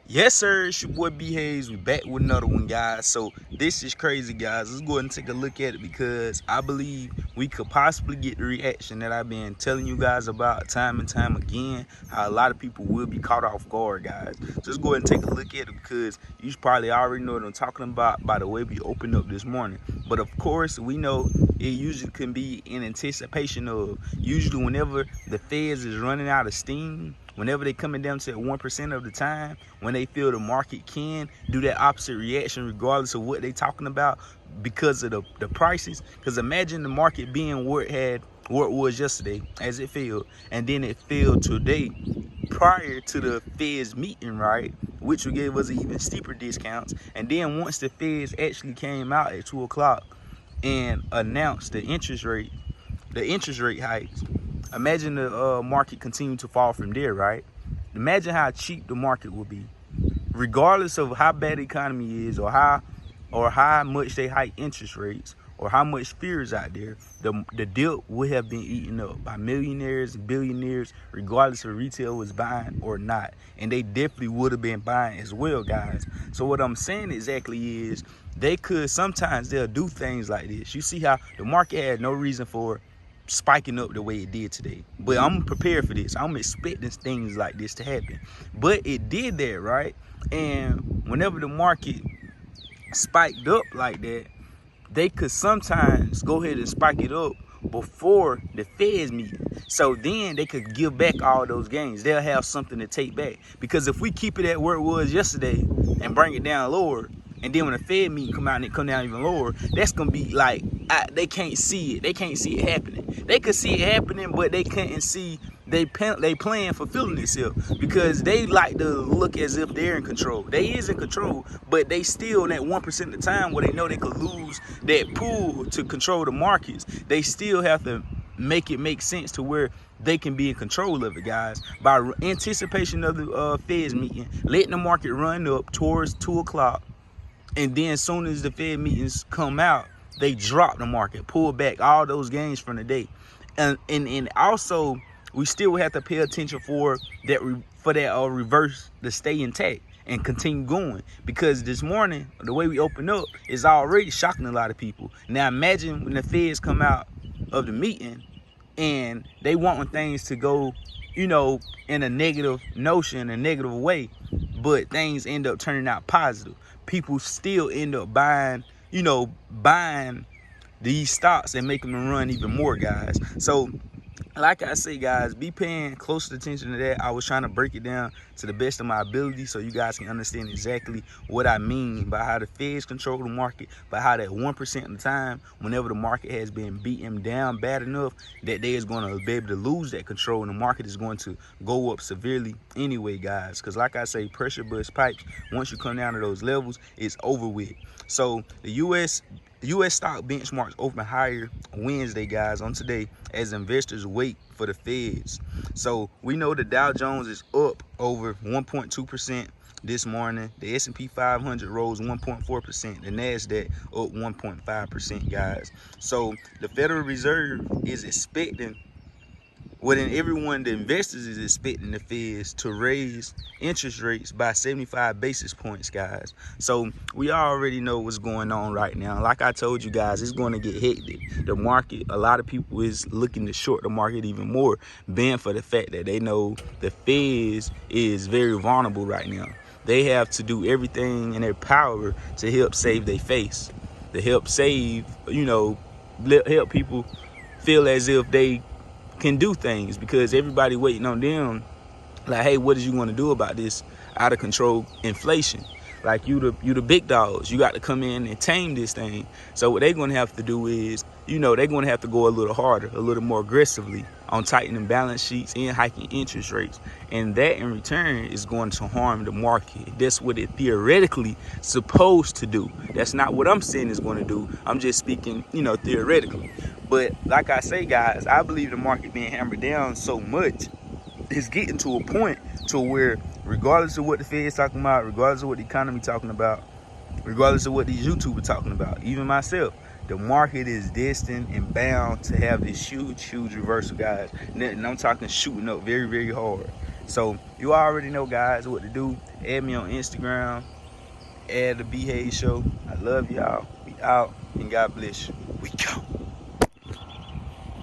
Yes, sir. It's your boy B Hayes. We back with another one, guys. So this is crazy, guys. Let's go ahead and take a look at it because I believe we could possibly get the reaction that I've been telling you guys about time and time again. How a lot of people will be caught off guard, guys. Just go ahead and take a look at it because you probably already know what I'm talking about by the way we opened up this morning. But of course, we know it usually can be in anticipation of usually whenever the feds is running out of steam, whenever they coming down to 1% of the time, when they feel the market can do that opposite reaction regardless of what they talking about because of the prices. Because imagine the market being where it was yesterday as it failed, and then it failed today prior to the Fed's meeting, right? Which would give us even steeper discounts. And then once the Feds actually came out at 2 o'clock and announced the interest rate hikes, imagine the market continue to fall from there, right? Imagine how cheap the market would be, regardless of how bad the economy is, or how much they hike interest rates, or how much fear is out there. The dip would have been eaten up by millionaires and billionaires, regardless if retail was buying or not, and they definitely would have been buying as well, guys. So what I'm saying exactly is they'll do things like this. You see how the market had no reason for spiking up the way it did today, but I'm prepared for this. I'm expecting things like this to happen, but it did that, right? And whenever the market spiked up like that, they could sometimes go ahead and spike it up before the Fed's meeting. So then they could give back all those gains. They'll have something to take back. Because if we keep it at where it was yesterday and bring it down lower, and then when the Fed meeting come out and it come down even lower, that's gonna be like they can't see it. They can't see it happening. They could see it happening, but they couldn't see they plan fulfilling itself, because they like to look as if they're in control. They is in control, but they still in that 1% of the time where they know they could lose that pool to control the markets. They still have to make it make sense to where they can be in control of it, guys, by anticipation of the Fed's meeting, letting the market run up towards 2 o'clock. And then as soon as the Fed meetings come out, they drop the market, pull back all those gains from the day. And also, we still have to pay attention for that reverse to stay intact and continue going, because this morning the way we open up is already shocking a lot of people. Now imagine when the Feds come out of the meeting and they want things to go, in a negative notion, a negative way, but things end up turning out positive. People still end up buying these stocks and making them run even more, guys. So like I say, guys, be paying close attention to that. I was trying to break it down to the best of my ability so you guys can understand exactly what I mean by how the Feds control the market, by how that 1% of the time, whenever the market has been beaten down bad enough, that they is going to be able to lose that control, and the market is going to go up severely anyway, guys. Because like I say, pressure bust pipes, once you come down to those levels, it's over with. So the U.S. stock benchmarks open higher Wednesday, guys, on today, as investors wait for the Feds. So we know the Dow Jones is up over 1.2% this morning. The S&P 500 rose 1.4%. The NASDAQ up 1.5%, guys. So the Federal Reserve is expecting, the investors is expecting the Feds to raise interest rates by 75 basis points, guys. So we already know what's going on right now. Like I told you guys, it's going to get hectic. The market, a lot of people is looking to short the market even more, being for the fact that they know the Feds is very vulnerable right now. They have to do everything in their power to help save their face, to help save, help people feel as if they can do things, because everybody waiting on them like, hey, what is you going to do about this out of control inflation? Like, you the big dogs, you got to come in and tame this thing. So what they're going to have to do is, they're going to have to go a little harder, a little more aggressively on tightening balance sheets and hiking interest rates, and that in return is going to harm the market. That's what it theoretically supposed to do. That's not what I'm saying it's going to do. I'm just speaking, theoretically. But like I say, guys, I believe the market being hammered down so much, it's getting to a point to where, regardless of what the Fed's talking about, regardless of what the economy talking about, regardless of what these YouTubers talking about, even myself, the market is destined and bound to have this huge reversal, guys. And I'm talking shooting up very, very hard. So you already know, guys, what to do. Add me on Instagram, add the B Hayes Show. I love y'all. We out, and God bless you. We go.